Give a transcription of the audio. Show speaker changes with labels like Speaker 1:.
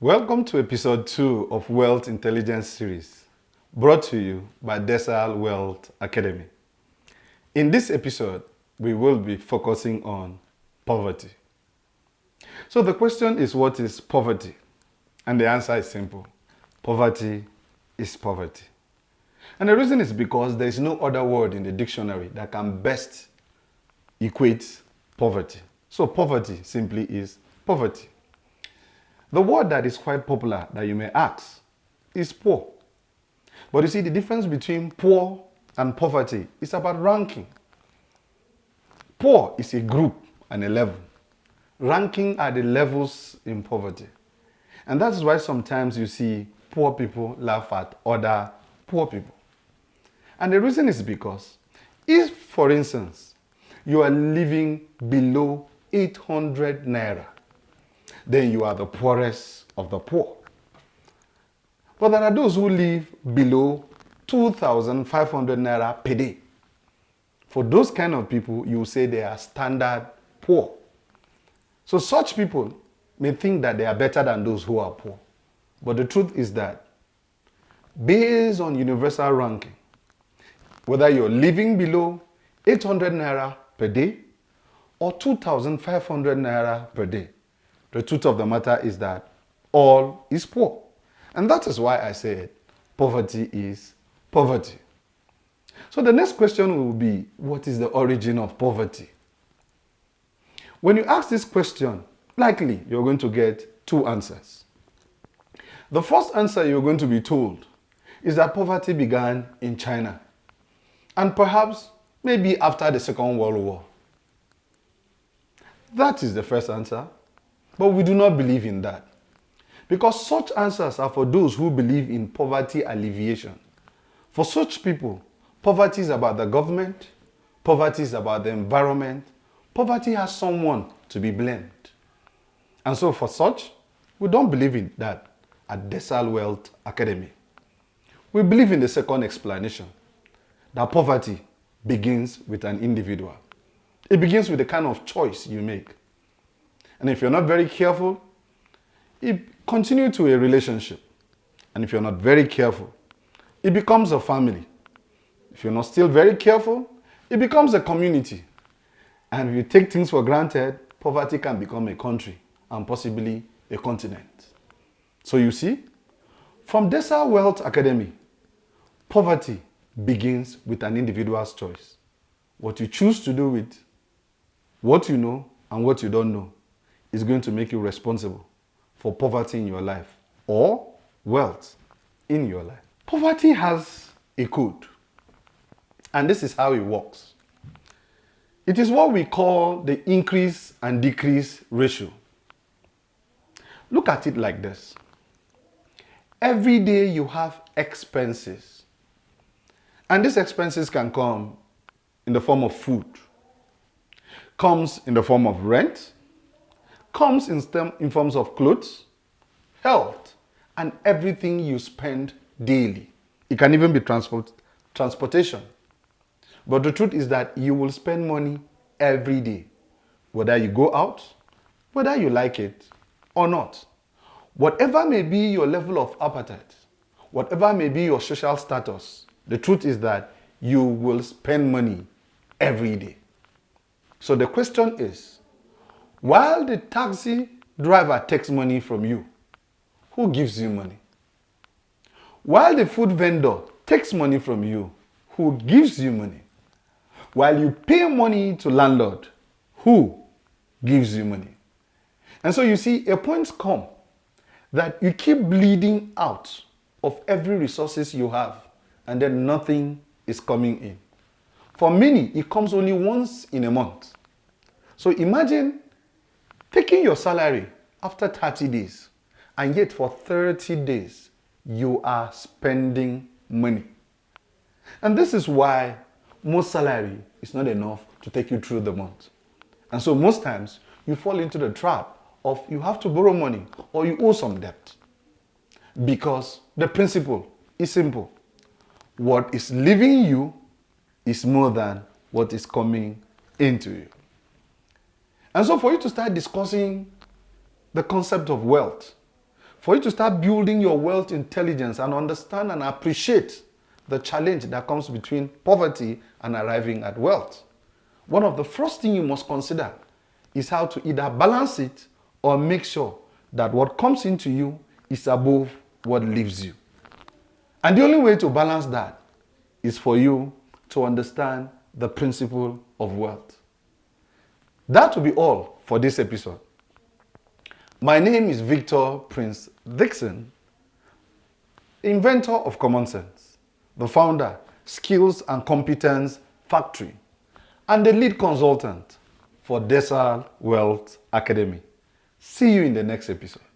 Speaker 1: Welcome to episode 2 of Wealth Intelligence series, brought to you by DESAL Wealth Academy. In this episode, we will be focusing on poverty. So the question is, what is poverty? And the answer is simple. Poverty is poverty. And the reason is because there is no other word in the dictionary that can best equate poverty. So poverty simply is poverty. The word that is quite popular that you may ask is poor. But you see, the difference between poor and poverty is about ranking. Poor is a group and a level. Ranking are the levels in poverty. And that's why sometimes you see poor people laugh at other poor people. And the reason is because if, for instance, you are living below 800 naira, then you are the poorest of the poor. But there are those who live below 2,500 naira per day. For those kind of people, you say they are standard poor. So such people may think that they are better than those who are poor. But the truth is that based on universal ranking, whether you're living below 800 naira per day or 2,500 naira per day, the truth of the matter is that all is poor. And that is why I said poverty is poverty. So the next question will be, what is the origin of poverty? When you ask this question, likely you're going to get two answers. The first answer you're going to be told is that poverty began in China, and perhaps maybe after the Second World War. That is the first answer. But we do not believe in that. Because such answers are for those who believe in poverty alleviation. For such people, poverty is about the government, poverty is about the environment, poverty has someone to be blamed. And so for such, we don't believe in that at DESAL Wealth Academy. We believe in the second explanation, that poverty begins with an individual. It begins with the kind of choice you make. And if you're not very careful, it continues to a relationship. And if you're not very careful, it becomes a family. If you're not still very careful, it becomes a community. And if you take things for granted, poverty can become a country and possibly a continent. So you see, from DESAL Wealth Academy, poverty begins with an individual's choice. What you choose to do with what you know and what you don't know is going to make you responsible for poverty in your life or wealth in your life. Poverty has a code, and this is how it works. It is what we call the increase and decrease ratio. Look at it like this. Every day you have expenses, and these expenses can come in the form of food, comes in the form of rent, comes in forms of clothes, health, and everything you spend daily. It can even be transportation. But the truth is that you will spend money every day, whether you go out, whether you like it or not. Whatever may be your level of appetite, whatever may be your social status, the truth is that you will spend money every day. So the question is, while the taxi driver takes money from you, who gives you money? While the food vendor takes money from you, who gives you money? While you pay money to landlord, who gives you money? And so you see, a point comes that you keep bleeding out of every resources you have, and then nothing is coming in. For many, it comes only once in a month. So imagine taking your salary after 30 days, and yet for 30 days, you are spending money. And this is why most salary is not enough to take you through the month. And so most times, you fall into the trap of you have to borrow money or you owe some debt. Because the principle is simple. What is leaving you is more than what is coming into you. And so for you to start discussing the concept of wealth, for you to start building your wealth intelligence and understand and appreciate the challenge that comes between poverty and arriving at wealth. One of the first things you must consider is how to either balance it or make sure that what comes into you is above what leaves you. And the only way to balance that is for you to understand the principle of wealth. That will be all for this episode. My name is Victor Prince Dixon, inventor of Common Sense, the founder, Skills and Competence Factory, and the lead consultant for DESAL Wealth Academy. See you in the next episode.